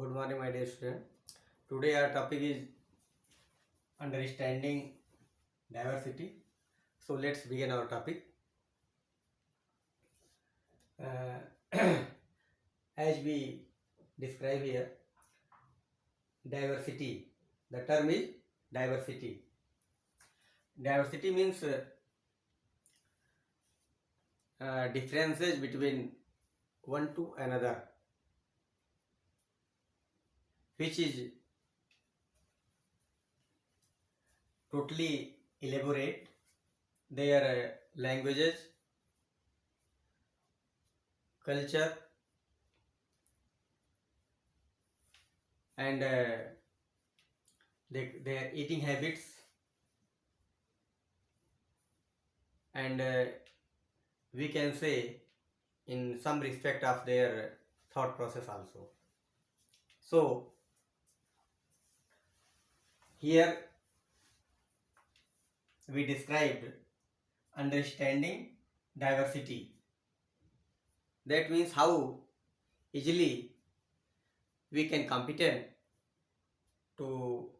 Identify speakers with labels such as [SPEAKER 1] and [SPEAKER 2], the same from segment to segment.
[SPEAKER 1] Good morning, my dear student. Today our topic is understanding diversity. So let's begin our topic. Uh, as we describe here, diversity. The term is diversity. Diversity means differences between one to another, which is totally elaborate. Their languages, culture, and their eating habits, and we can say in some respect of their thought process also. So here we described understanding diversity. That means how easily we can competent to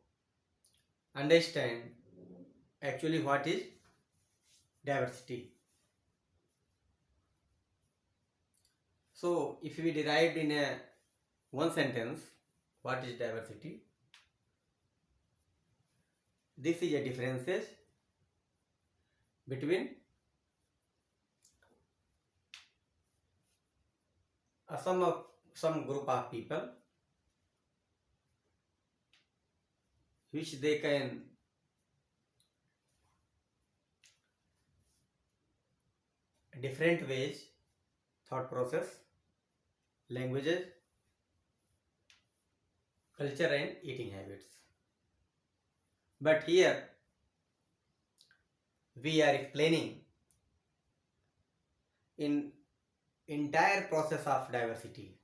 [SPEAKER 1] understand actually what is diversity. So if we derived in a one sentence what is diversity, this is a differences between some group of people which they can different ways, thought process, languages, culture and eating habits. But here we are explaining in entire process of diversity,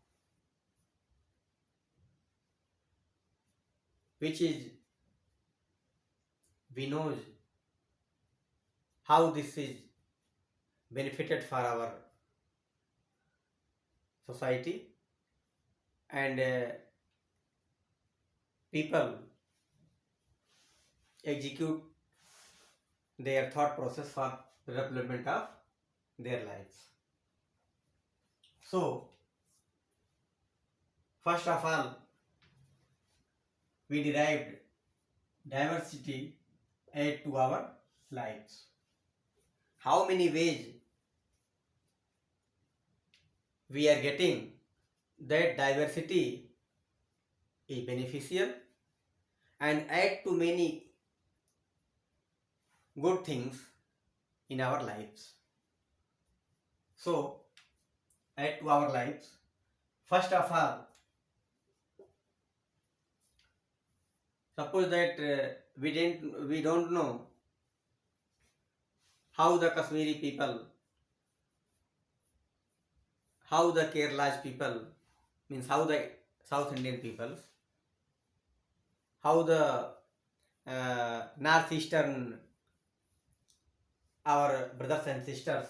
[SPEAKER 1] which is we know how this is benefited for our society, and people execute their thought process for the development of their lives. So first of all, we derived diversity add to our lives. How many ways we are getting that diversity is beneficial and add to many good things in our lives. So add to our lives. First of all, suppose that we don't know how the Kashmiri people, how the Kerala's people, means how the South Indian peoples, how the northeastern our brothers and sisters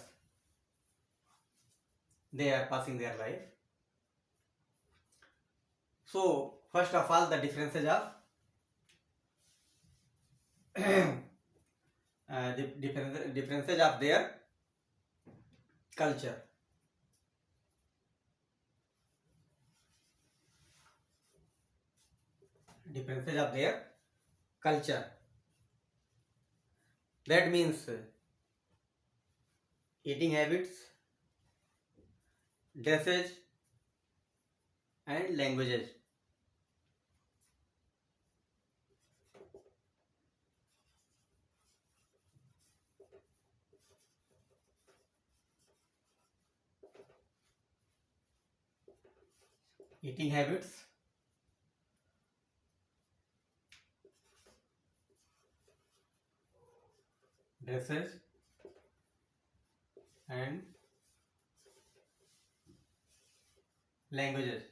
[SPEAKER 1] they are passing their life. So first of all, the differences of differences of their culture. Differences of their culture. That means eating habits, dresses, and languages. Eating habits, dresses, and languages.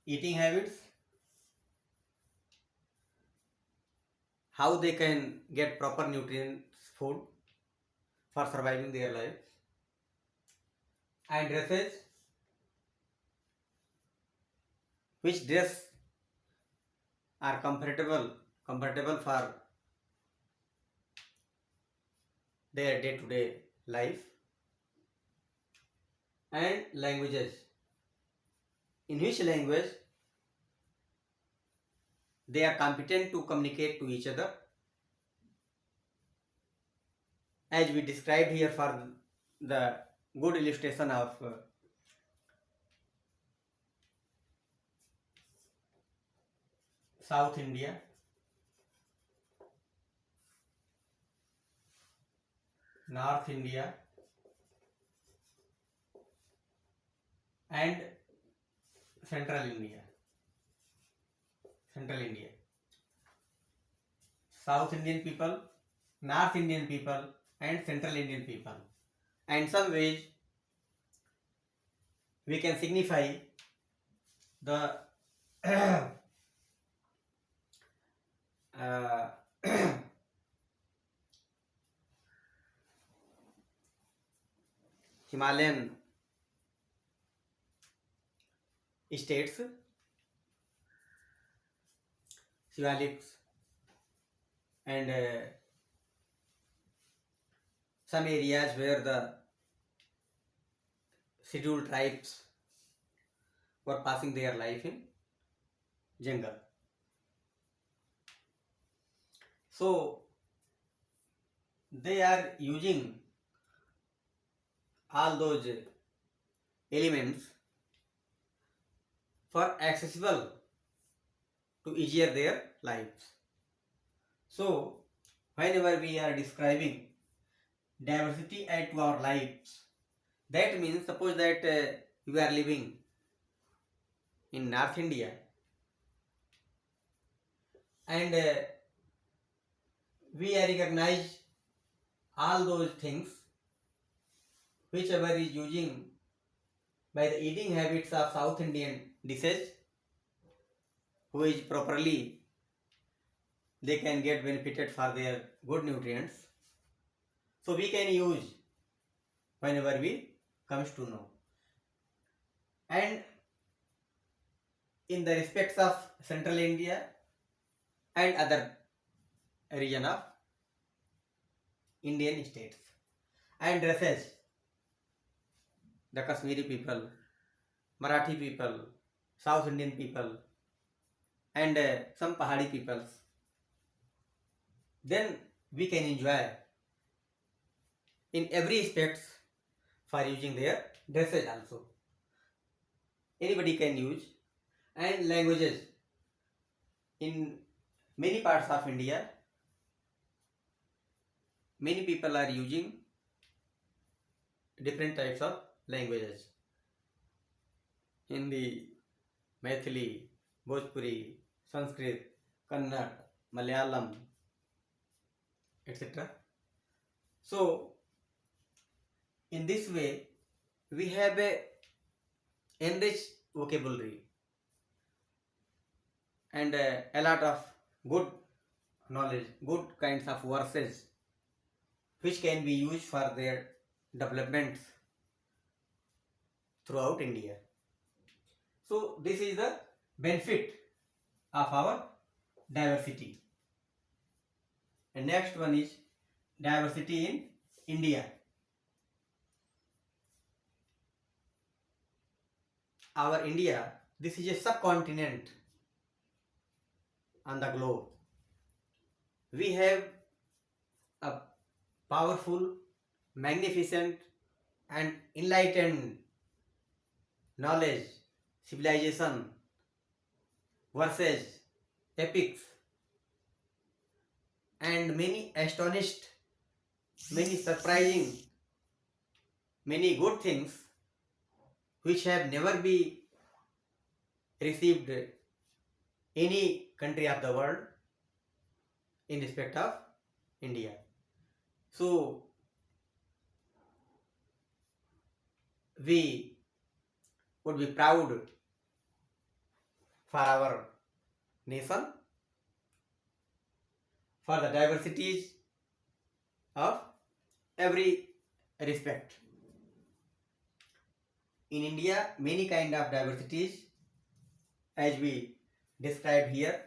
[SPEAKER 1] Eating habits, how they can get proper nutrients food for surviving their lives, and dresses, which dress are comfortable for their day-to-day life, and languages, in which language they are competent to communicate to each other, as we described here for the good illustration of South India, North India, and Central India. Central India. South Indian people, North Indian people, and Central Indian people. And some ways we can signify the uh, Himalayan states, Shivaliks, and some areas where the scheduled tribes were passing their life in jungle. So they are using all those elements for accessible to easier their lives. So whenever we are describing diversity add to our lives, that means suppose that you are living in North India, and we recognize all those things whichever is using by the eating habits of South Indian dishes, who is properly they can get benefited for their good nutrients. So we can use whenever we comes to know. And in the respects of Central India and other region of Indian states, and races, the Kashmiri people, Marathi people, South Indian people, and some Pahadi peoples, then we can enjoy in every aspects for using their dresses also. Anybody can use. And languages, in many parts of India, many people are using different types of languages. Hindi, Maithili, Bhojpuri, Sanskrit, Kannada, Malayalam, etc. So in this way we have a enriched vocabulary and a lot of good knowledge, good kinds of verses which can be used for their developments throughout India. So this is the benefit of our diversity. And next one is diversity in India. Our India, this is a subcontinent on the globe. We have a powerful, magnificent, and enlightened knowledge, civilization, verses, epics, and many astonished, many surprising, many good things which have never been received any country of the world in respect of India. So we would be proud for our nation, for the diversities of every respect. In India, many kind of diversities as we described here.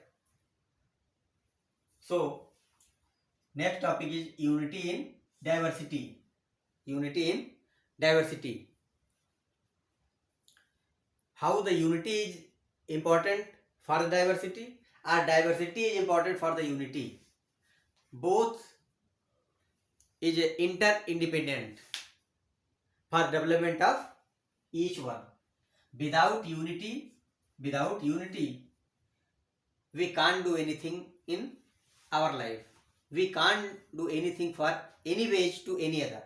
[SPEAKER 1] So next topic is unity in diversity. Unity in diversity. How the unity is important for the diversity, or diversity is important for the unity. Both is interdependent for development of each one. Without unity, we can't do anything in our life. We can't do anything for any wage to any other.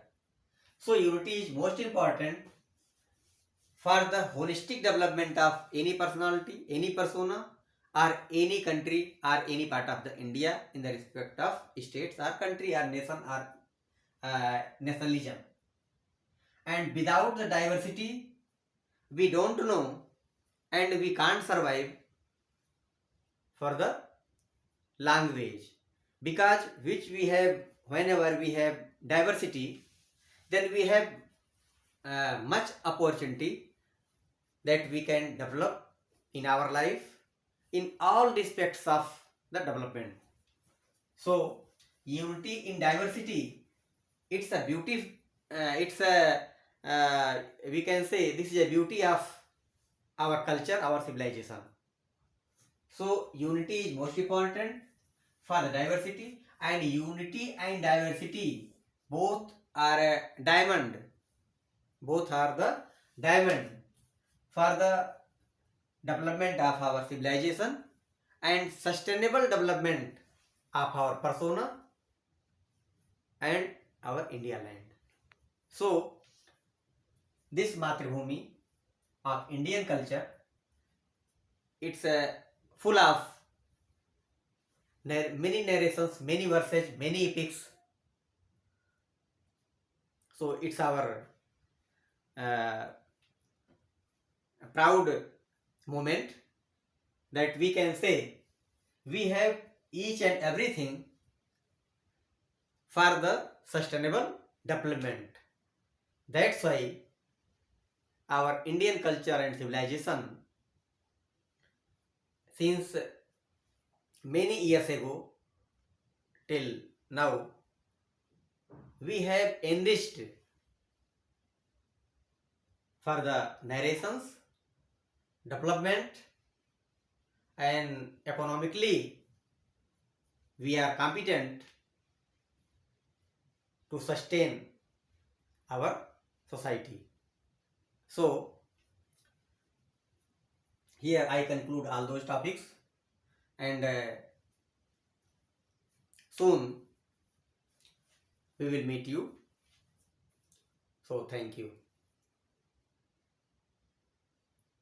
[SPEAKER 1] So unity is most important for the holistic development of any personality, any persona, or any country or any part of the India in the respect of states or country or nation or nationalism. And without the diversity, we don't know and we can't survive for the language, because which we have, whenever we have diversity, then we have much opportunity that we can develop in our life in all aspects of the development. So unity in diversity, it's a beauty, it's a we can say this is a beauty of our culture, our civilization. So unity is most important for the diversity, and unity and diversity both are a diamond, both are the diamond for the development of our civilization and sustainable development of our persona and our India land. So this Matribhumi of Indian culture, it's full of many narrations, many verses, many epics. So it's our proud moment that we can say we have each and everything for the sustainable development. That's why our Indian culture and civilization, since many years ago till now, we have enriched for the narrations, development, and economically we are competent to sustain our society. So here I conclude all those topics, and soon we will meet you. So thank you.